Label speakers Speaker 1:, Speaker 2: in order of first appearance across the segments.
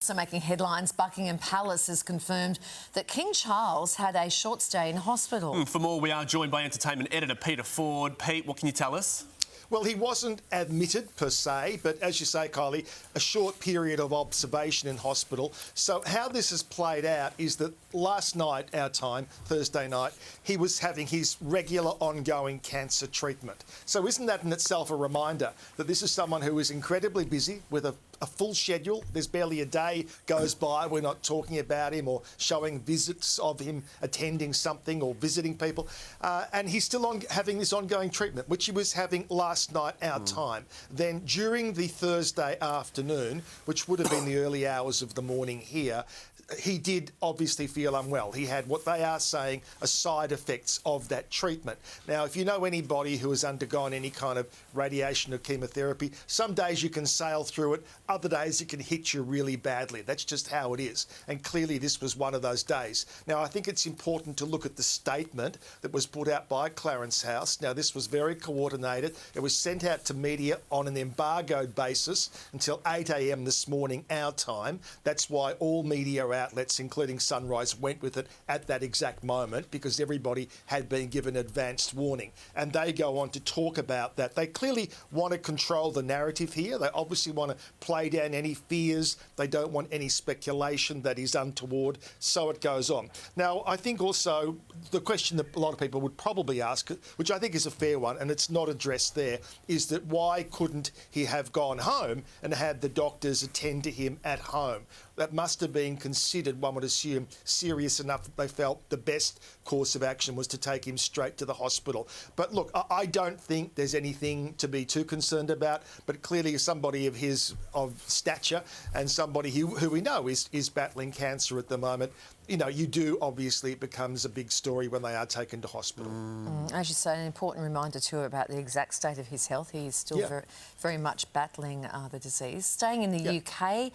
Speaker 1: Also making headlines, Buckingham Palace has confirmed that King Charles had a short stay in hospital.
Speaker 2: For more, we are joined by entertainment editor Peter Ford. Pete, what can you tell us?
Speaker 3: Well, he wasn't admitted per se, but as you say, Kylie, a short period of observation in hospital. So how this has played out is that last night, our time, Thursday night, he was having his regular ongoing cancer treatment. So isn't that in itself a reminder that this is someone who is incredibly busy with a full schedule? There's barely a day goes by we're not talking about him or showing visits of him attending something or visiting people. And he's still having this ongoing treatment, which he was having last night, our time. Then during the Thursday afternoon, which would have been the early hours of the morning here, he did obviously feel unwell. He had what they are saying are side effects of that treatment. Now, if you know anybody who has undergone any kind of radiation or chemotherapy, some days you can sail through it, other days it can hit you really badly. That's just how it is. And clearly this was one of those days. Now, I think it's important to look at the statement that was put out by Clarence House. Now, this was very coordinated. It was sent out to media on an embargoed basis until 8 a.m. this morning, our time. That's why all media outlets, including Sunrise, went with it at that exact moment because everybody had been given advanced warning. And they go on to talk about that. They clearly want to control the narrative here. They obviously want to play down any fears. They don't want any speculation that is untoward. So it goes on. Now, I think also the question that a lot of people would probably ask, which I think is a fair one, and it's not addressed there, is that why couldn't he have gone home and had the doctors attend to him at home? That must have been considered, one would assume, serious enough that they felt the best course of action was to take him straight to the hospital. But look, I don't think there's anything to be too concerned about, but clearly somebody of his stature and somebody who we know is battling cancer at the moment, you know, you do, obviously, it becomes a big story when they are taken to hospital.
Speaker 1: As you say, an important reminder too about the exact state of his health. He is still very much battling the disease. Staying in the UK,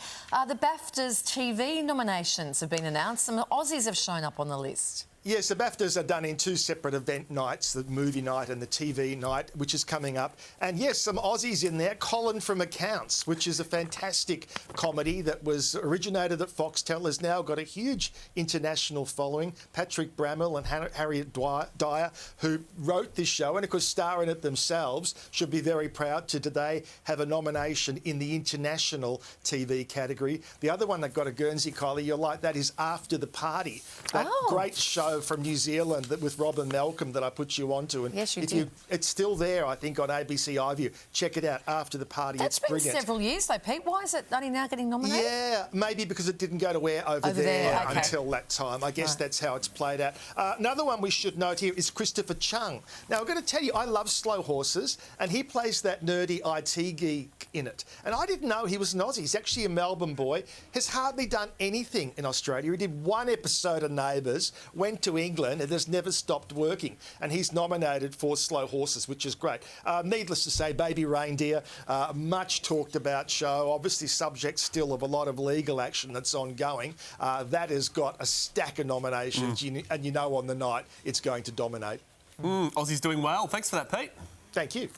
Speaker 1: the Bafta's TV nominations have been announced. Some Aussies have shown up on the list.
Speaker 3: Yes, the BAFTAs are done in two separate event nights, the movie night and the TV night, which is coming up. And yes, some Aussies in there. Colin from Accounts, which is a fantastic comedy that was originated at Foxtel, has now got a huge international following. Patrick Brammall and Harriet Dyer, who wrote this show and of course star in it themselves, should be very proud to today have a nomination in the international TV category. The other one that got a Guernsey, Kylie, you'll like that, is After the Party. That great show from New Zealand that with Robin Malcolm that I put you onto. And
Speaker 1: yes, you did.
Speaker 3: It's still there, I think, on ABC iView. Check it out, After the Party.
Speaker 1: That's been several years though, Pete. Why is it only now getting nominated?
Speaker 3: Yeah, maybe because it didn't go to air over there until that time. I guess that's how it's played out. Another one we should note here is Christopher Chung. Now, I'm going to tell you, I love Slow Horses, and he plays that nerdy IT geek in it. And I didn't know he was an Aussie. He's actually a Melbourne boy, has hardly done anything in Australia. He did one episode of Neighbours, went to England and has never stopped working. And he's nominated for Slow Horses, which is great. Needless to say, Baby Reindeer, much talked about show, obviously subject still of a lot of legal action that's ongoing. That has got a stack of nominations and you know on the night it's going to dominate.
Speaker 2: Aussie's doing well. Thanks for that, Pete.
Speaker 3: Thank you.